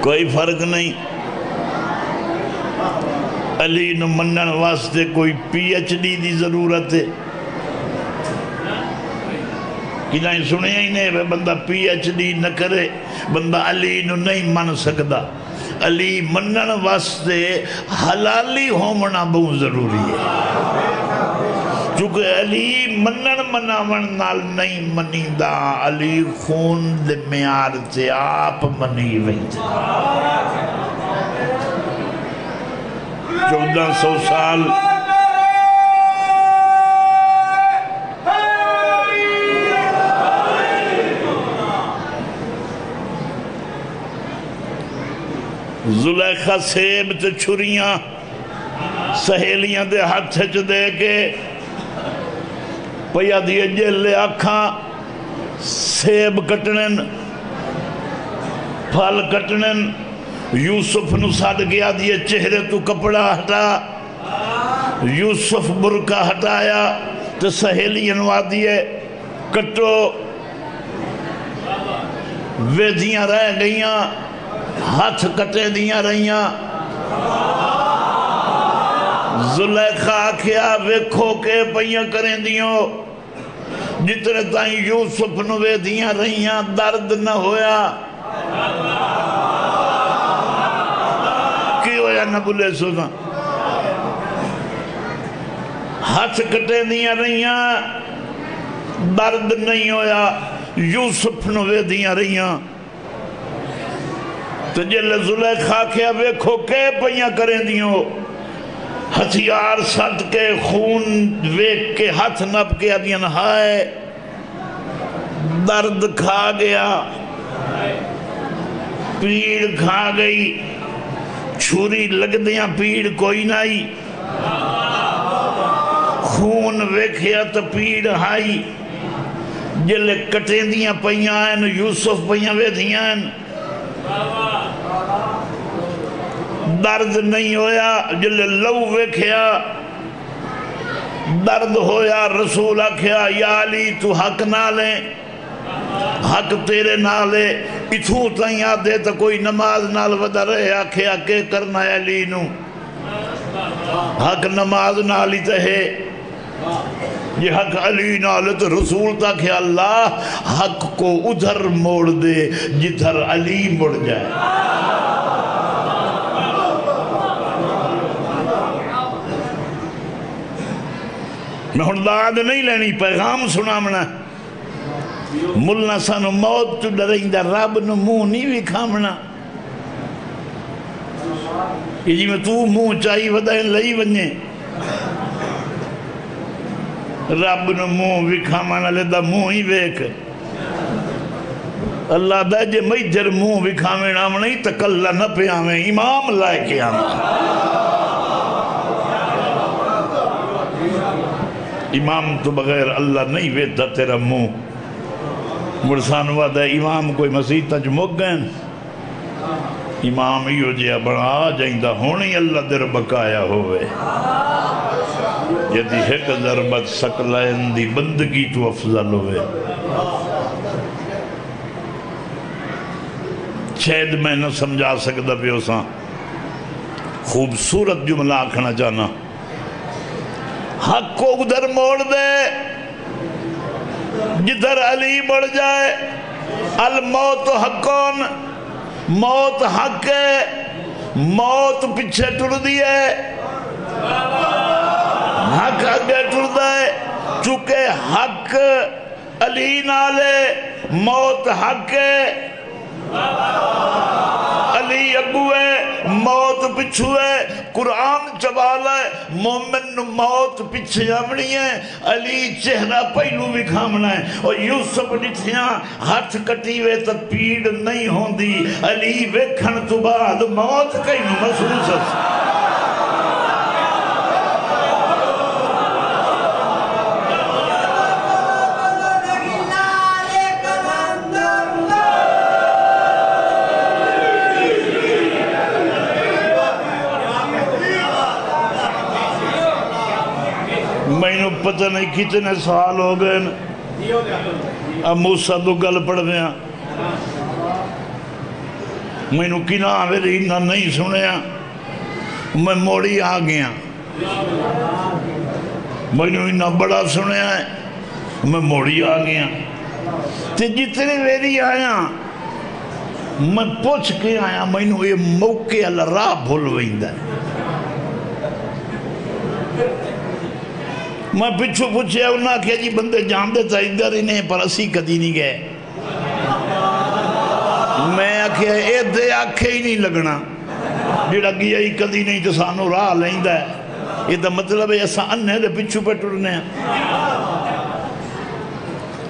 کوئی فرق نہیں. علی نو منن واسطے کوئی پی ایچ ڈی دی ضرورت ہے؟ کہ نہیں سنے ہی نہیں بندہ پی ایچ ڈی نہ کرے بندہ علی نو نہیں من سکدا. علی منن واسطے حلالی ہومنا بہت ضروری ہے. چونکہ علی منن مناون نال نہیں منیندہ. علی خون دے میار تے آپ منی ویندے. 1400 سال زلیخا سیب تے چھریاں سہیلیاں دے ہاتھ چ دے کے پیا دیے جلے آکھاں سیب کٹنن پھل کٹنن. یوسف نو ساڑ گیا دیے چہرے تو کپڑا ہٹا. یوسف برکا ہٹایا تو سہیلی انوا دیے کٹو. ویدیاں رہ گئیاں ہاتھ کٹے دیاں رہیاں. زلیخا کیا ویکھو کے پہیاں کریں دیوں. جتنے تائیں یوسف نو ویدیاں رہیاں درد نہ ہویا. کی ہویا نہ بلے سوزاں ہاتھ کٹے دیاں رہیاں درد نہیں ہویا. یوسف نو ویدیاں رہیاں تو جلے زلیخا کیا ویکھو کے پہیاں کریں دیوں. ہتھیار سٹ کے خون ویک کے ہاتھ نپ کے ابیاں ہائے درد کھا گیا پیڑ کھا گئی. چھوری لگ دیاں پیڑ کوئی نہیں. خون ویکھیا تو پیڑ ہائی. جلے کٹیں دیاں پہیاں ہیں یوسف پہیاں ویدیاں ہیں درد نہیں ہویا. جلے لو ویکھیا درد ہویا. رسول آکھیا یا علی تو حق نہ لیں حق تیرے نہ لے. اتھوں تائیں آدھے تو کوئی نماز نال ودا رہے. آکھیا کہ کرنا ہے علی نو حق نماز نال ہی تہے. یہ حق علی نال تو رسول تا کہ اللہ حق کو ادھر موڑ دے جدھر علی مڑ جائے. میں ہن داد نہیں لینی پیغام سنامنا. ملنا سانو موت تو ڈرائیں دا رب نو منہ نہیں وکھامنا. یہ جی میں تو منہ چاہی ودائیں لئی ونجے رب نو منہ وکھامنا لے دا منہ ہی ویک. اللہ دا جے میجر منہ وکھامنا آمنا ہی تکلہ نہ پہ آمیں امام لائے کے آمنا. امام تو بغیر اللہ نہیں ویدہ تیرا منہ. مرسان وعدہ امام کوئی مسیح تج مک گئن امام ہی ہو جیا بڑا جائندہ ہونی اللہ در بقایا ہوئے. یدی ایک ضربت سکلائن دی بندگی تو افضل ہوئے. شاید میں نہ سمجھا سکتا پیوساں خوبصورت جملہ آکھنا چاہنا. حق کو ادھر موڑ دے جدھر علی بڑھ جائے. الموت حقون موت حق ہے. موت پیچھے ٹر دیئے حق آگے ٹر دے. چونکہ حق علی نالے موت حق ہے. علی ابو ہے موت پچھو ہے. قرآن چوالا ہے مومن موت پچھے آمنی ہے. علی چہرہ پہلو بھی کھامنا ہے. اور یوسف نتھیاں ہاتھ کٹی ہوئے تو پیڑ نہیں ہوندی. علی ویکھن تو بعد موت کئی محسوس ہے. میں پتہ نہیں کتنے سال ہو گئے. اب موسیٰ تو گل پڑھ دیا مینوں کنا ویری نہ نہیں سنیا میں موڑی آ گیا مینوں اتنا بڑا سنیا ہے میں موڑی آ گیا تے جتنے ویری آیا میں پوچھ کے آیا مینوں یہ موقع اللہ راہ بھول ویندا ہے میں پچھو پوچھے انہاں کیا جی بندے جان دے تا ادھر ہی نہیں پر اسی کدی نہیں گئے میں آکھیا اے دے آکھے ہی نہیں لگنا جڑا گیا ہی کدی نہیں تو سانو راہ لیندا ہے یہ تو مطلب ہے ایسا انہیں دے پچھو پہ ٹرنے ہیں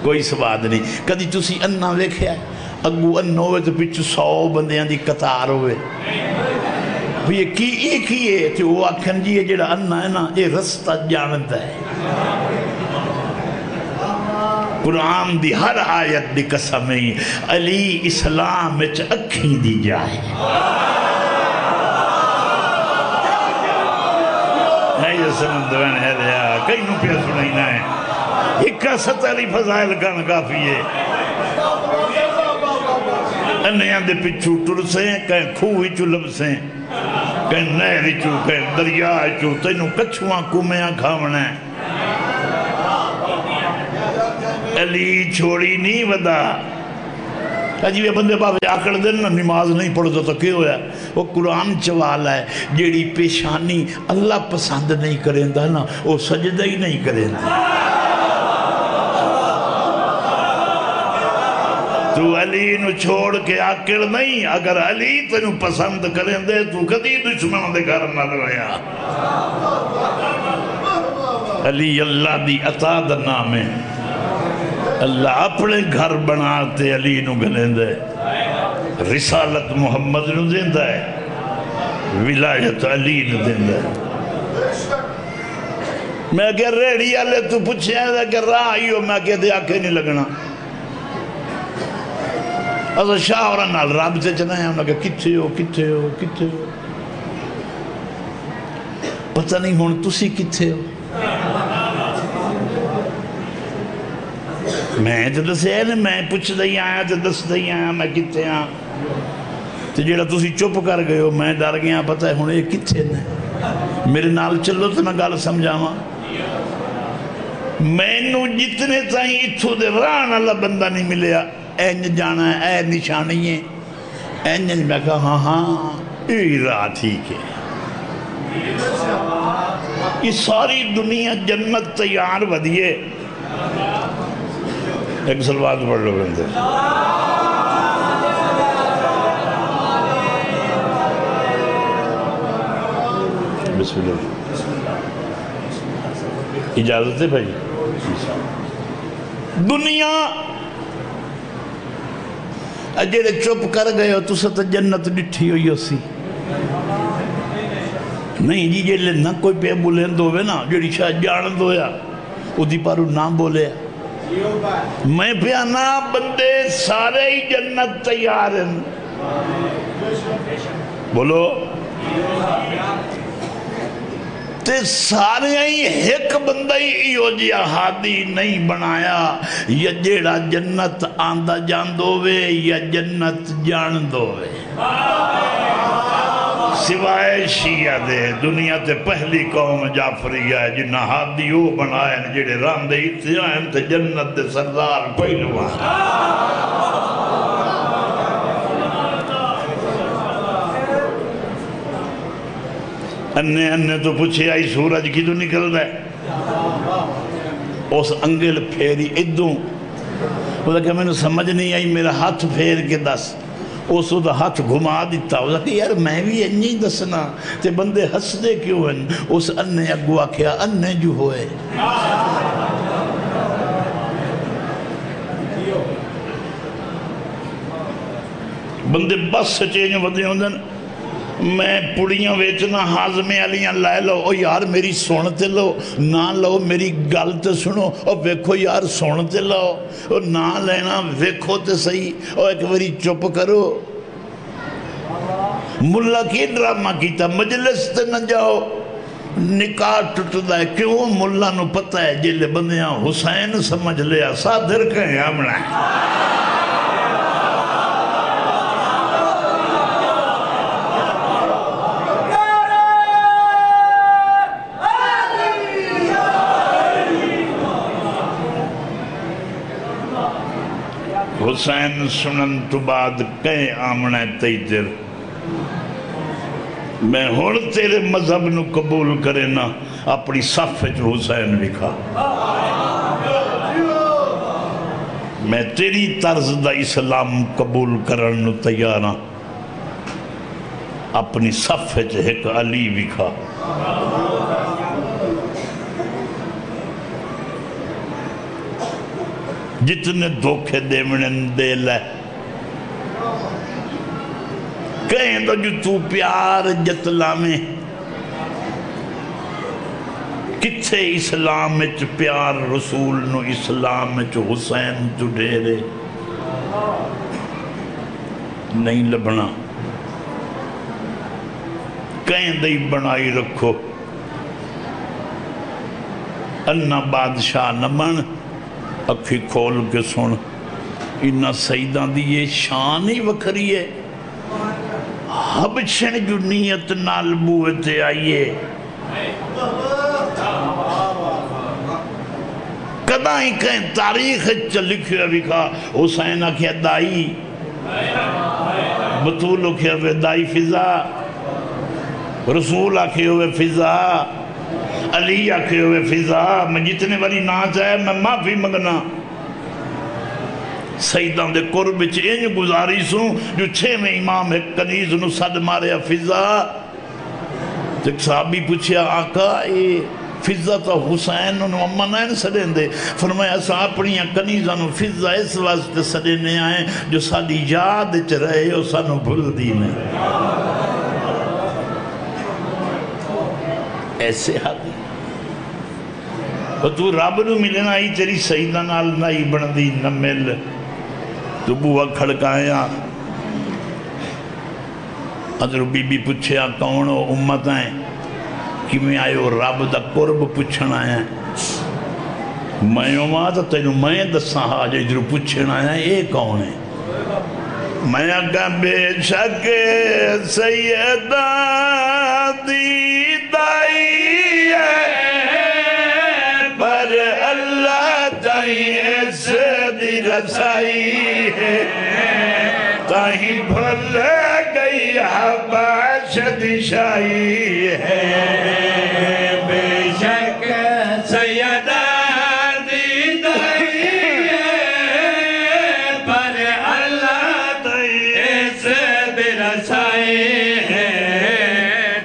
کوئی سواد نہیں کدی تسی انہ ویکھیا ہے اگو انہ ہوئے تو پچھو 100 بندیاں دی قطار ہوئے یہ کی ہے تو وہ آکھن جی ہے جڑا انہ ہے نا یہ رستہ جانتا ہے قرآن دی ہر آیت دی قسمیں علی اسلام وچ اکھیں دی جائے ہے یہ سمند دوین ہے دیا کئی نو پیا سنائینا ہے اکا ستاری فضائل کان کافی ہے انہیاں دے پچھو ٹرسیں کہیں کھوئی چو لبسیں کہیں نہری چو کہیں دریا چو تینوں کچھواں کمیاں کھاونا ہے علی چھوڑی نہیں ودا عجیب بندے پاپے آکڑ دن نماز نہیں پڑھتا تو کیوں ہے وہ قرآن چوالا ہے جیڑی پیشانی اللہ پسند نہیں کریں دا نا وہ سجدہ ہی نہیں کریں دا تو علی نو چھوڑ کے آکڑ نہیں اگر علی تنو پسند کریں دے تو کدی دشمن دے گھر نہ رویا علی اللہ دی عطا دا نام ہے اللہ اپنے گھر بناتے علی نو گلیں دے رسالت محمد نو دیندہ ہے ولایت علی نو دیندہ ہے میں کہ ریڑی آلے تو پوچھے ہیں کہ راہ آئیو میں کہ دے آکے نہیں لگنا ازا شاہ اور انال رابطے چنائے ہیں انہوں نے کتھے ہو کتھے ہو کتھے ہو پتہ نہیں ہون تسی کتھے ہو میں تو دسے ہیں میں پوچھ دئی آیا تو دس دئی آیا میں کتھے ہاں تو جیڑا تسی چپ کر گئے ہو میں ڈر گیا پتہ ہے ہون یہ کتھے نے میرے نال چلو تو میں گال سمجھاواں میں نو جتنے تائیں اتھو دے ران اللہ بندہ نہیں ملیا اینج جانا ہے اے نشانی ہے اینج میں کہا ہاں ہاں یہ راہ ٹھیک ہے یہ ساری دنیا جنت تیار ودیے ایک سلوات پڑھ لو بندے بسم اللہ اجازت ہے بھائی دنیا اجیڑے چپ کر گئے ہو تو ست جنت ڈٹھی ہوئی ہو سی نہیں جی جیلے نہ کوئی پہ بولیں دو وے نا جیڑی شاہ جان دو یا ادھی پارو نام بولے میں پیانا بندے سارے ہی جنت تیار ہیں بولو تے سارے ہی ایک بندہ ہی جیا ہادی نہیں بنایا یا جیڑا جنت آندہ جان دووے یا جنت جان دووے سوائے شیعہ دے دنیا تے پہلی قوم جعفریہ ہے جنہ ہادی ہو بنائے جیڑے راندے اتیاں تے جنت دے سردار پہلوان انہیں تو پوچھے آئی سورج کی تو نکل رہا ہے اس انگل پھیری ادھوں وہ کہ میں نے سمجھ نہیں آئی میرا ہاتھ پھیر کے دس اس دا ہاتھ گھما دیتا وہ کہ یار میں بھی انہیں دسنا تے بندے ہس دے کیوں ہیں اس انہیں اگوا کیا انہیں جو ہوئے بندے بس سے چینج ودے ہوندے میں پڑیاں ویچنا حازمے علیاں لائے لو او یار میری سونتے لو نہ لو میری گلتے سنو او ویکھو یار سونتے لو او نہ لینا ویکھو تے صحیح او ایک باری چپ کرو ملا کی ڈرامہ کیتا مجلس تے نہ جاؤ نکاح ٹوٹتا ہے کیوں ملا نو پتہ ہے جلے بندیاں حسین سمجھ لیا صادر کہیں ہمنا ہے حسین سنن تو بعد کہیں آمنا تیجر میں ہون تیرے مذہب نو قبول کرے نا اپنی صف جو حسین لکھا میں تیری طرز دا اسلام قبول کرن نو تیار ہاں اپنی صف جو ایک علی لکھا جتنے دھوکے دے منن دے لے کہیں تو جو تو پیار جتلا میں کتھے اسلام میں پیار رسول نو اسلام میں حسین تو ڈھیرے نہیں لبنا کہیں دئی بنائی رکھو انہ بادشاہ نہ بن اکھی کھول کے سن انہ سیدان دی یہ شان ہی وکھری ہے حبشن جو نیت نال بوتے آئیے کدہ ہی کہیں تاریخ چلکھے ابھی کہا حسین کیا دائی بطولو کیا ہوئے دائی فضا رسول آکھے ہوئے فضا علی آکھے ہوئے فضا میں جتنے والی ناچ ہے میں معافی مگنا سیدان دے قرب چینج گزاری سوں جو 6 میں امام ایک کنیز نو صد مارے فضا ایک صحابی پوچھیا آقا فضا تا حسین نو اما نائن سڑیں دے فرمایا ایسا اپنی کنیزہ نو فضا اس واسطے سڑینے آئیں جو ساڑی یاد چ رہے ہو سانو بھول دی نہیں ایسے حدی اور تو رب نو ملنا ہی تیری سیدہ نال نائی بندی نہ مل تو بوہ کھڑکایا حضر بی بی پوچھیا کون ہو امت آئیں کہ میں آئے ہو رب دا قرب پوچھن آیا میں امات تینو میں دساں حاجہ ادھر پوچھن آیا اے کون ہے میں کہا بے شک سیدہ دی دائی ہے پر اللہ تائیں سے دی رسائی ہے تائیں بھل گئی حباش دی شائی ہے بے شک سیدہ دی دائی ہے پر اللہ تائیں سے دی رسائی ہے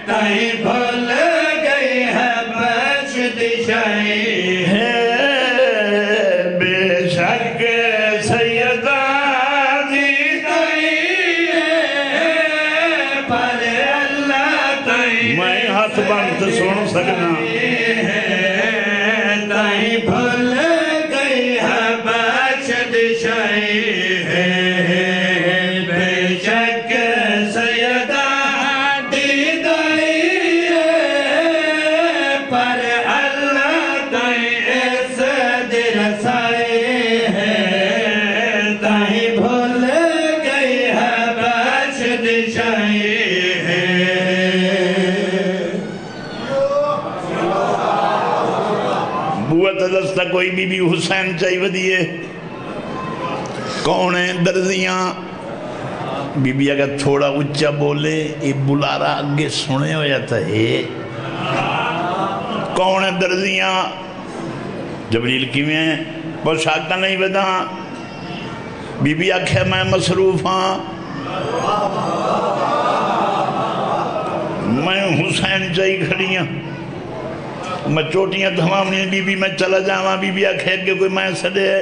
تائیں بھل گئی حباش دی شائی ہے بے شک سیدہ بانت سن سکنا تائیں بھل گئی حباش دی شائی ہے بے شک سیدہ دی دائی ہے پر اللہ تائیں اس دی رسائی ہے تائیں بھل گئی حباش دی شائی دستا کوئی بی بی حسین چاہی ودیے کون ہیں درزیاں بی بی اگر تھوڑا اچھا بولے یہ بلارا آگے سنے ہو جاتا ہے کون ہیں درزیاں جبریل کی میں پوشاکہ نہیں بدا بی بی آکھے میں مصروف ہاں میں حسین چاہی کھڑیاں میں چوٹیاں دھمامنی بی بی میں چلا جاواں بی بی آکھے کہ کوئی میں سڑے ہے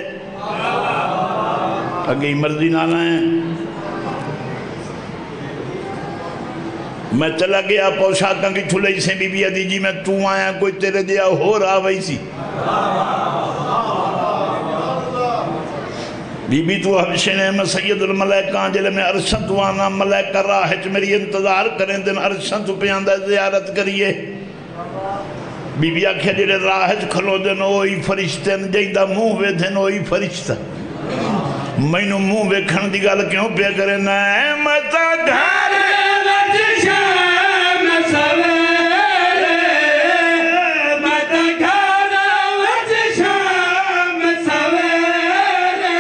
اگئی مرضی نانا ہے میں چلا گیا پوشاکاں کی چھلئی سے بی بی آدھی جی میں تو آیا کوئی تیرے دیا ہو رہا وہی سی بی بی تو حبشن ہے میں سید الملائکہ جلے میں عرشت وانا ملائکہ راہچ میری انتظار کریں دن عرشت پیاندہ زیارت کریے بی بی آکھے جلے راہچ کھلو دن اوہی فرشتے جیدہ منہ وے دن اوہی فرشتہ میں نو منہ وے کھن دی گال کیوں پہ کرے نعمت گھر وچ شام سویرے مت گھر وچ شام سویرے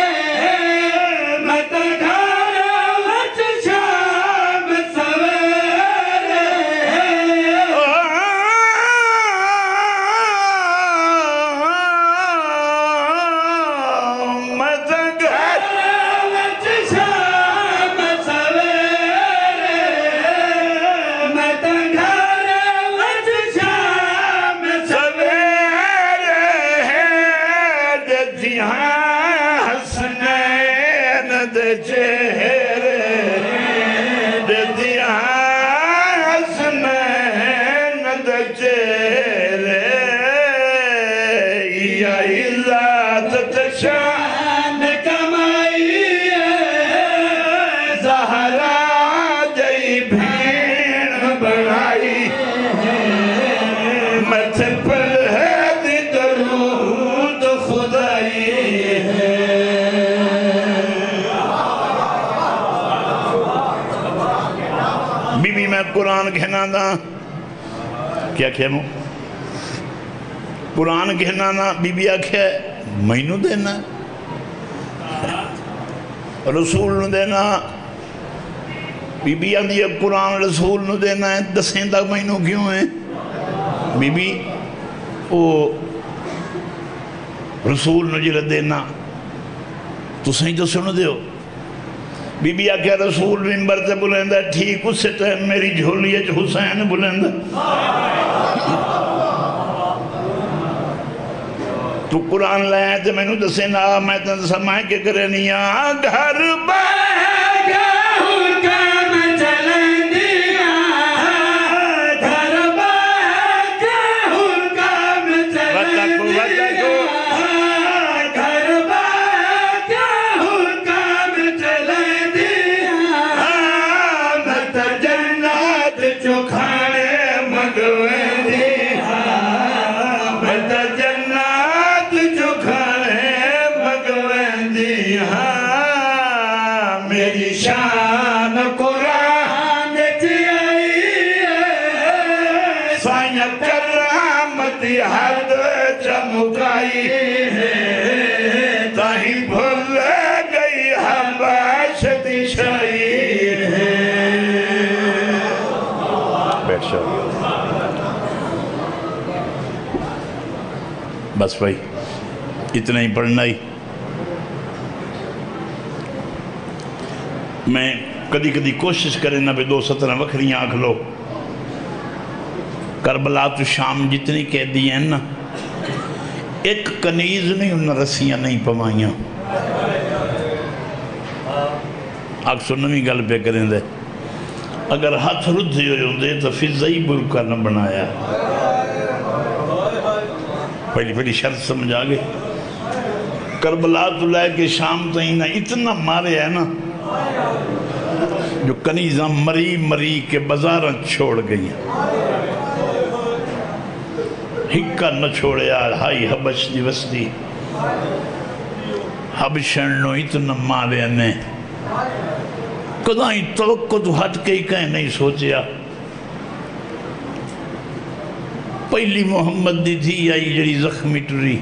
دے چہرے دیا حسنین دے چہرے یا عزت تشان کمائی زہرا جئی بھین بڑھائی مت پر ہے دی درود خدائی بی بی میں قرآن کہنا دا کیا کہنوں قرآن کہنا نا بی بی آکھے مینو دینا رسول نو دینا بی بی آندھی قرآن رسول نو دینا ہے دسیں تک مینو کیوں ہے بی بی او رسول نو جلد دینا تو سہیں تو سنو دیو بی بی آکھے رسول ممبر سے بلندہ ٹھیک اس سے ٹائم میری جھولیت حسین بلندہ تو قرآن لائے تو میں نے دسے نا میں تن سمائے کے کرے نہیں گھر باگا حکم چلیں دیا گھر باگا حکم چلیں دیا گھر باگا حکم چلیں دیا مت جنات چکھانے مگویں دیا مت جنات میری شان قرآن جیائی ہے سائیں کرامت حد چمکائی ہے تاہی بھول گئی حباش دشائی ہے بس بھائی اتنا ہی پڑھنا ہی میں کدی کدی کوشش کریں نہ بھی 2 سطریں وکھریاں آکھ لو کربلا تو شام جتنی کہہ دی ہیں نا ایک کنیز نہیں انہوں رسیاں نہیں پمائیاں آکھ سنوی گل پہ کریں دے اگر ہاتھ رد ہوئے دے تو فضائی برکہ نہ بنایا پہلی شرط سمجھ آگے کربلا تو لے کے شام تھی نا اتنا مارے ہے نا جو کنیزاں مری مری کے بازاراں چھوڑ گئی ہکا نہ چھوڑے آر ہائی حبش دی وستی حبشن نو اتنا مارے نے کدائیں توقع تو ہٹ کے ہی کہیں نہیں سوچیا پہلی محمد دی تھی آئی جڑی زخمی ٹری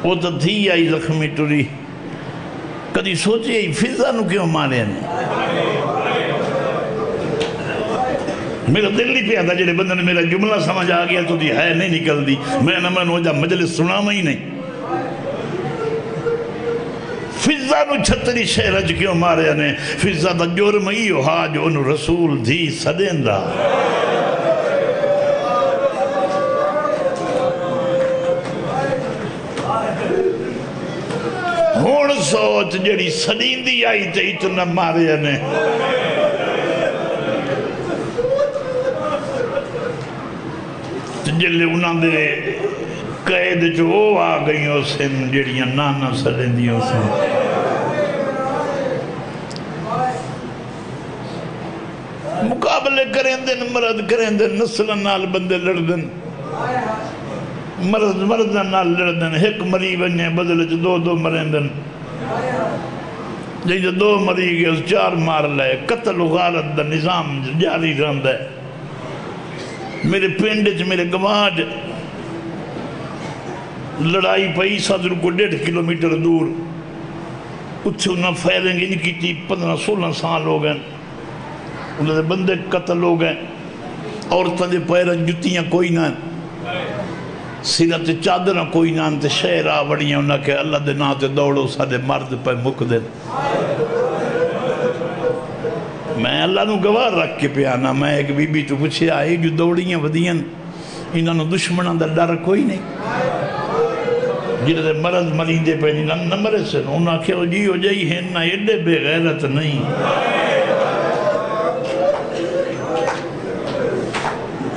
وہ تو تھی آئی زخمی ٹری کدی سوچے ہی فضا نو کیوں مارے نے میرا دل نہیں پہ آتا جڑے بندہ نے میرا جملہ سمجھ آ گیا تو دی ہے نہیں نکل دی میں نہ میں نوجہ مجلس سنا میں ہی نہیں فضا نو چھتری شہرج کیوں مارے نے فضا دا جرم ہی ہوا جو انہوں رسول دھی صدین دا ہون سوچ جڑی صدین دی آئی تے اتنا مارے نے جلے انہاں دے قید جو آ گئی ہو سن جڑیاں نانا صدین دی ہو سن مقابلے کریں دن مرد کریں دن نسل نال بندے لڑ دن مرد نال لڑ دن ایک مری بننے بدل جو 2 مریں دن جو 2 مری گئے اس 4 مار لائے قتل و غارت دا نظام جاری رہندا ہے میرے پینڈ میرے گواڈ لڑائی پئی صدر کو 1.5 کلومیٹر دور اتھے انہاں فائرنگ ان کی تھی 15-16 سال ہو گئے انہوں نے بندے قتل ہو گئے عورتوں دے پیرن جتیاں کوئی نہ سیرت چادرہ کوئی نہ تے شہر آوڑیاں انہاں کہ اللہ دے نا تے دوڑو سادے مرد پہ مک دے میں اللہ نو گواہ رکھ کے پیانا میں ایک بی بی تو پوچھے آئے جو دوڑیاں ودیاں انہاں نو دشمناں دا ڈر کوئی نہیں جنہیں مرض مرین دے پہنی نہ مرے سے انہاں کہ جی ہو جائی ہیں نہ ایڈے بے غیرت نہیں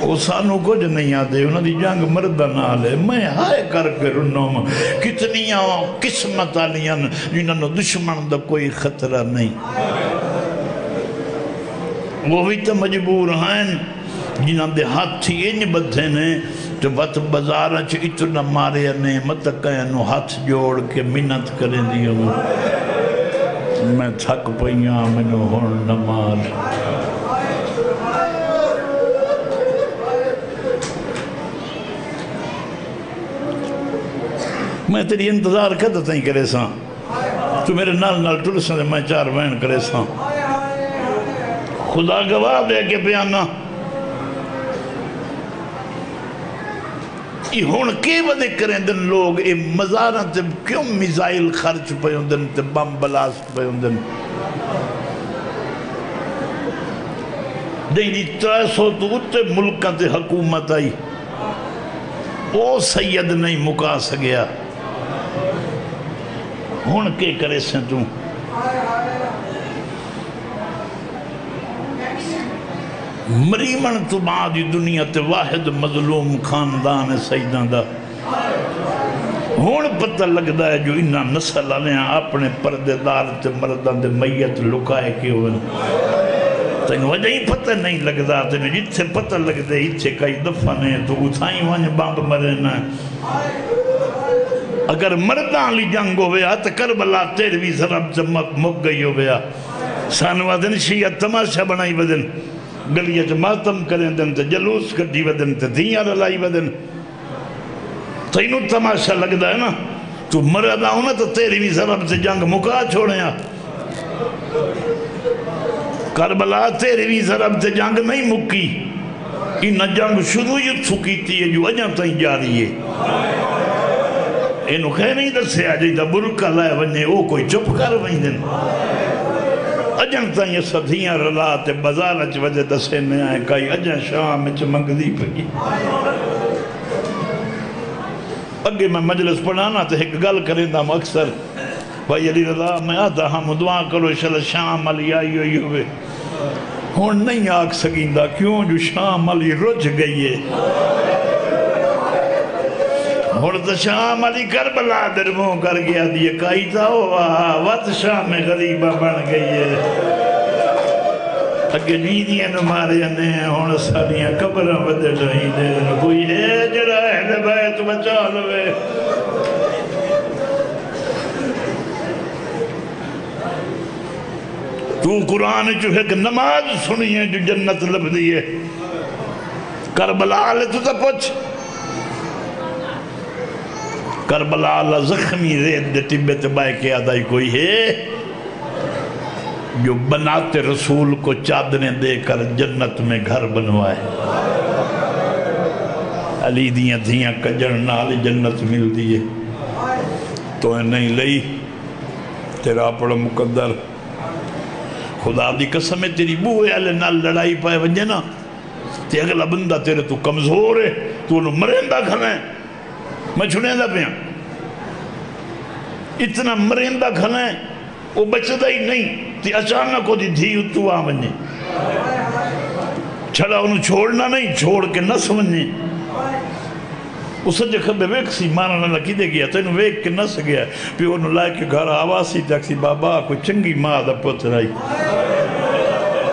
وہ سانو کچھ نہیں آتے انہوں دی جنگ مردہ نال ہے میں ہائے کر کے رنوں کتنیاں قسمت آلیاں جنہوں دشمن دا کوئی خطرہ نہیں وہ بھی تو مجبور ہیں جنہوں دے ہاتھ تھی انج بدھے نے تو بات بازارہ چھ اتنا مارے نے مت کہنو ہاتھ جوڑ کے منت کریں دیوں میں تھک پئیاں منو ہون نمار میں تیری انتظار کرتا ہی کرے ساں تو میرے نال نال ٹر ساں میں 4 بہن کرے ساں خدا گواہ دے کے پیانا یہ ہون کے ودے کریں دن لوگ اے مزاران تے کیوں میزائل خرچ پہ ہوندن تے بم بلاست پہ ہوندن دینی 300 تو اتے ملکہ تے حکومت آئی وہ سید نہیں مکا سگیا ہون کے کرے سے تو مریمن تو بعد دنیا تے واحد مظلوم خاندان سیدان دا ہون پتہ لگدا ہے جو انہاں نسل آلیاں اپنے پردے دار تے مردان دے میت لکائے کے ہوئے تین وجہ ہی پتہ نہیں لگدا تین جتھے پتہ لگدے اتھے کئی دفعنے تو اتھائیں وانج بامب مرنا اگر مردان لی جنگ ہویا تو کربلا 13ویں ضرب سے مک گئی ہویا سانوہ دن شیعہ تماشا بنائی بدن گلیہ چھ ماتم کریں دن تے جلوس کٹی بدن تے دھیاں رلائی بدن تینوں تماشا لگدا ہے نا تو مردہ ہونا تو 13ویں ضرب سے جنگ مکا چھوڑیاں کربلا 13ویں ضرب سے جنگ نہیں مکی انہا جنگ شروع یہ تھکیتی ہے جو اجاں تائیں جاری ہے انہوں کہہ نہیں دسے آجائی دا برکہ لائے ونجے وہ کوئی چپ کر وہیں دن اجن تائیں یہ سدھیاں رلاتے بزارچ وجہ دسے میں آئے کئی اجن شام میں چمنگ دی پکی اگے میں مجلس پڑھانا تو ایک گل کریں دا اکثر بھائی علی رضا میں آتا ہم دعا کرو شل شام علی آئی ہوئی ہوئے ہون نہیں آگ سکیندہ کیوں جو شام علی رج گئی ہے اور تو شام علی کربلا درموں کر گیا دیئے کئی تھا وقت شام میں غریبہ بن گئی ہے اگے نیدیاں نمارے انے ہیں اور سالیاں قبرہ بدل رہی دے کوئی ہے جڑا اہل بیت بچا لوے تو قرآن جو ہے کہ نماز سنی ہے جو جنت لب دیئے کربلا لے تو تا پوچھ کربلا اللہ زخمی ریت دے طبیت بائے کے آدھائی کوئی ہے جو بناتے رسول کو چادریں دے کر جنت میں گھر بنوائے علی دیاں دھیاں کجڑ نالی جنت مل دیئے تو نہیں لئی تیرا پڑا مقدر خدا دی قسم ہے تیری بوئے علی نال لڑائی پائے ونجے نا تے اگلا بندہ تیرے تو کمزور ہے تو انہوں مرندہ کھنا ہے میں چھنے دا پیاں اتنا مرندہ کھنا ہے وہ بچدہ ہی نہیں تی اچانک کو دی دھی اتو آمنے چھڑا انہوں چھوڑنا نہیں چھوڑ کے نہ سمجھنے اسے جو خبے ویک سی مانا نہ لکی دے گیا تو انہوں ویک کے نس گیا پھر انہوں لائے کہ گھر آواسی تک سی بابا کوئی چنگی ماں دا پتر آئی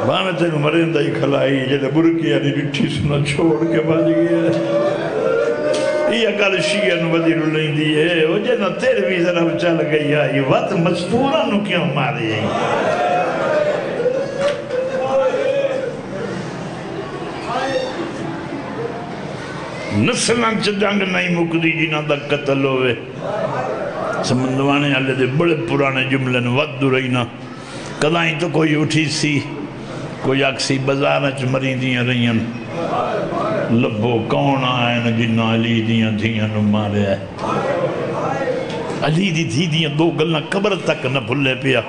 بانے تینوں مرندہ ہی کھلائی جلے برکی آنی رٹھی سنا چھوڑ کے باج گیا یہ گل شیعہ نو بدی رلیں دی ہے وہ جنہ 13ویں ضرب چل گئی آئی وقت مستورہ نو کیوں مارے ہیں نسلان چھ جنگ نہیں مکدی جنہ دا قتل ہوئے سمندوانے آلے دے بڑے پرانے جملے ود رہینا کدائیں تو کوئی اٹھی سی کوئی اکسی بزارہ چھ مریدیاں رہیاں لبو کون آئے نا جنہ علی دیاں دھیاں نو مارے آئے علی دی دھی دیاں 2 گلنا قبر تک نہ بھلے پیا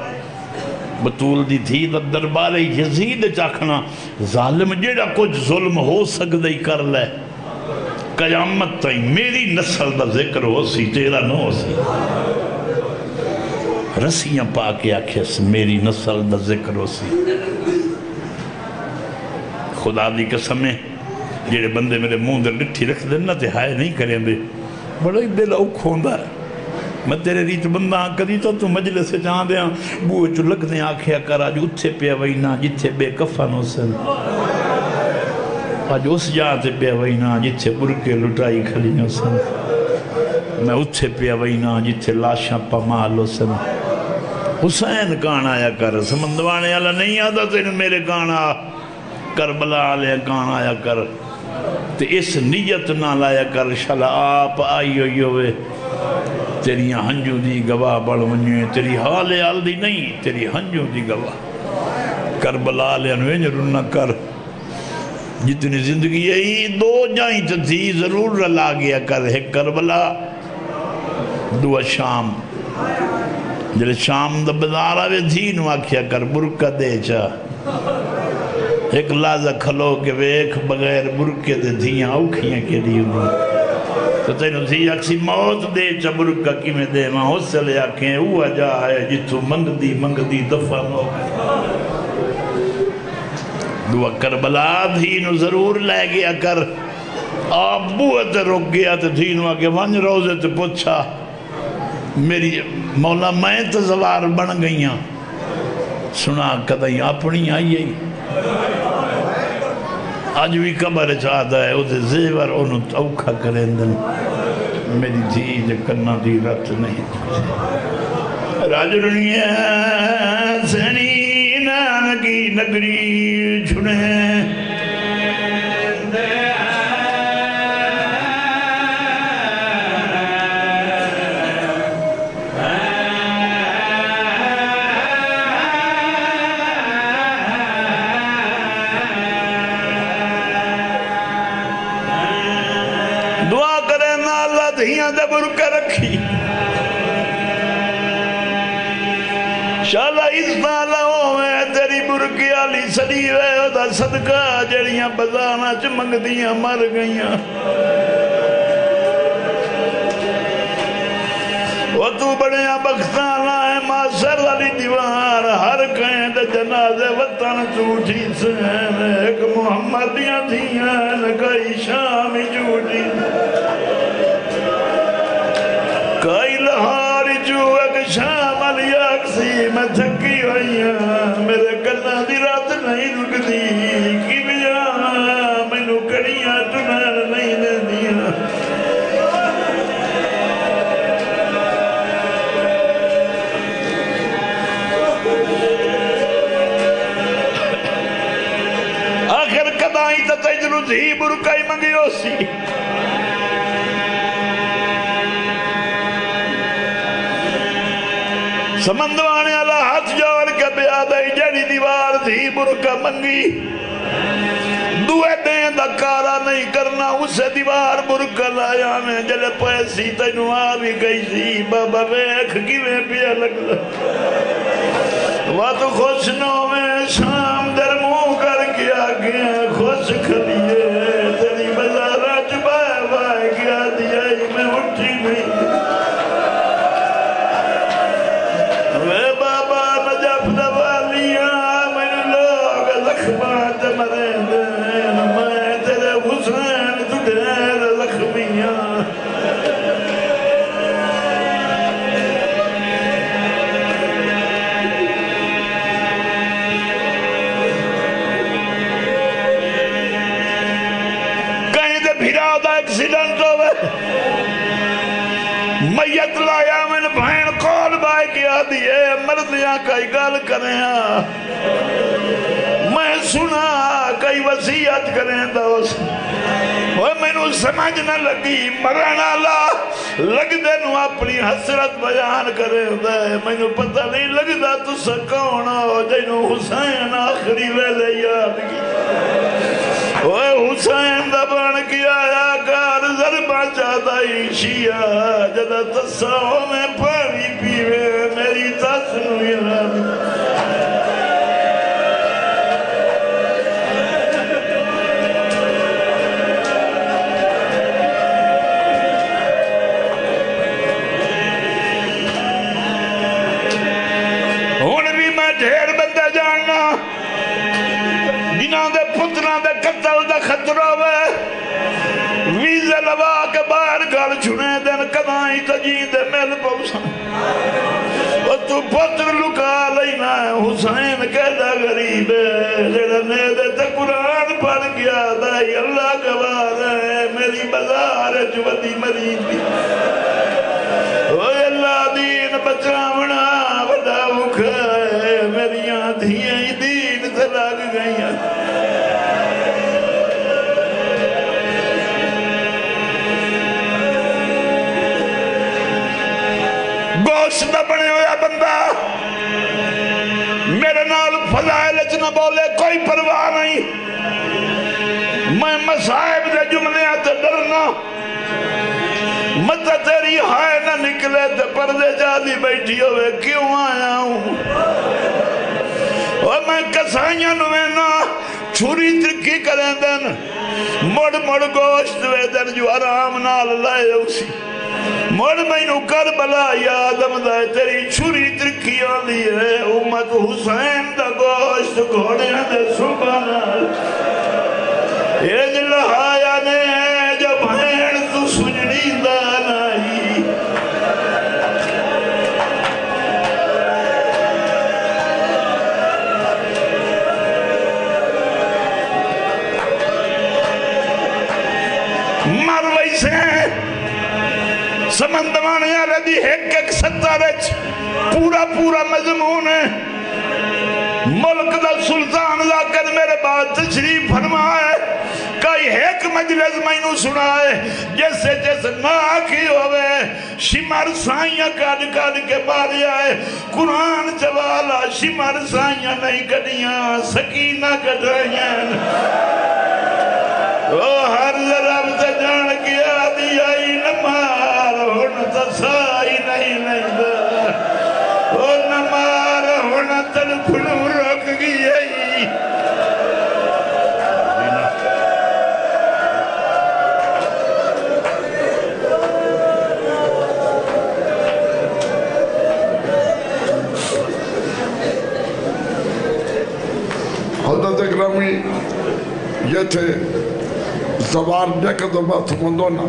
بطول دی دھی دا دربار یزید چاکھنا ظالم جیڑا کچھ ظلم ہو سکدہ ہی کر لے قیامت تائیں میری نسل دا ذکر ہو سی تیرا نہ ہو سی رسیاں پا کے آکھیس میری نسل دا ذکر ہو سی خدا دی قسمیں جیڑے بندے میرے منہ دے لٹھی رکھ دینا تے ہائے نہیں کریں دے بڑا ہی دل اوکھ ہوندہ ہے میں تیرے ریت بندہ کدی تو مجلس سے جہاں دیا بوئے چو لگ دیں آنکھیں کر آج اتھے پہ وینا جتھے بے کفن ہو سن آج اس جہاں تے پہ وینا جتھے برکے لٹائی کھلی ہو سن میں اتھے پہ وینا جتھے لاشاں پمال ہو سن حسین کان آیا کر سمندوانے والا نہیں آتا تین میرے کان آ کربلا آلے کان آیا کر تے اس نیت نہ لایا کر شالا آپ آئی ہوئے تیری ہنجو دی گواہ بڑھ ونجویں تیری حال آل دی نہیں تیری ہنجو دی گواہ کربلا آلے انویں رنہ کر جتنی زندگی ہے دو جائیں تو تھی ضرور رلا گیا کر ایک کربلا دو شام جلے شام دا بزار آوے تھی نو آکھیا کر برکہ دے چا ایک لازہ کھلو کے ویک بغیر برکے دے دھیاں اوکھیاں کے لیے تو تینو تھی اکسی موت دے چا برکہ کی میں دے ماں حسلے آکھیں ہوا جا ہے جتو منگ دی دفع نو دعا کربلا دھینو ضرور لے گیا کر آپ بوت رک گیا تو دھینو آگے ونج روزے تو پوچھا میری مولا میں تو زوار بن گئیاں سنا کدھائی اپنی آئی آج بھی قبر چاہتا ہے اسے زیور انہوں توکھا کریں دن میری دھی جو کرنا دی رات نہیں راجرنیاں سینی نانکی نگری چھنے دعا کریں نا اللہ دھیاں دے برکہ رکھی شالا اس نالا ہوئے تیری برکی آلی سڑی ہوئے دا صدقہ جڑیاں بزانا چمنگ دیاں مر گئیاں وہ تو بڑیاں بختانا ہے ماسر علی دیوار ہر کہیں دے جنازے وطن چوٹی سین ایک محمدیاں تھیاں کئی شامی چوٹی کئی لہاری جو ایک شام علی اکسی میں تھکی ہوئیاں میرے کلہ دی رات نہیں رک دی کی بجا میں نو کڑیاں ٹنر نہیں دے دیا آخر کدائی تا تجلو تھی برکائی منگی ہو سی سمندوانے اللہ ہاتھ جوڑ کے بیادائی جڑی دیوار تھی برکہ منگی دوے دیں دا کارا نہیں کرنا اسے دیوار برکہ لایا میں جلے پیسی تینو آبی گئی سی بابا ویکھ کی میں پیا لگ وہ تو خوش نو میں شام در منہ کر کے آگے خوش کھلیے تیری بزارہ چبائے بائے گیا دیائی میں اٹھی نہیں وے بابا نجف دوالیاں میں لوگ زخمات مرے دین میں تیرے حسین تجھے زخمیاں ایکسیڈنٹ ہوئے میت لایا میں نے بہن کول بھائی کیا دیئے مردیاں کئی گل کریں میں سنا کئی وسیعت کریں دوست وہ میں نے سمجھ نہ لگی مرنا لا لگ دے نو اپنی حسرت بیان کریں دے میں نے پتہ نہیں لگ دا تو سکونا ہو جنو حسین آخری ویلے یاد کی اوہ حسین دبان کیا یا کار ضربہ چاہتا ہی شیعہ جدہ تصاو میں پانی پیوے میری تسنو یاد ڈھیر بندے جاننا جنہاں دے پتران دے قتل دا خطرہ ہوئے ویزے لوا کے باہر گھر چھنے دن کدائیں تجین دے مل پوساں اور تو پتر لکا لینا ہے حسین کہتا غریب ہے جڑنے دے تے قرآن پڑھ گیا دائی اللہ گوار ہے میری بزار جودی مرید بھی اوہ اللہ دین بچاونا بڑا مکھا ہے میری آدھیاں ہی دین سے لگ گئی ہیں گوشت بنے ہویا بندہ میرے نال فضائل نہ بولے کوئی پرواہ نہیں میں مصائب دے جملے آتے ڈرنا مت تیری ہائے نہ نکلے تے پردے جادی بیٹھی ہوئے کیوں آیا ہوں اور میں کسائیاں نوینا چھوری ترکی کریں دن مڑ مڑ گوشت وے دن جو آرام نال لائے اسی مڑ میں نو کربلا یادم دائے تیری چھوری ترکی آلی ہے امت حسین دا گوشت گھوڑے دے سبحانہ یہ لہایا نے جو بھین تو سجنی دانائی مر ویسے سمندوانے آردی ایک ستارچ پورا مضمون ہے ملک دا سلطان ذاکر میرے بعد تشریف فرمائے کئی ایک مجلس میں نو سنائے جیسے نہ آکھی ہوئے شمار سائیاں کاڑ کے ماری آئے قرآن جوالا شمار سائیاں نہیں کٹیاں سکینہ کٹائیاں او ہر ذرب سے جان کیا دیا ہی نمار ہونا تسائی نہیں دا او نمار ہونا تلپنو رکھ گیا ہی حضرت اکرامی یہ تھے زبان دیکھ دو بات مندونا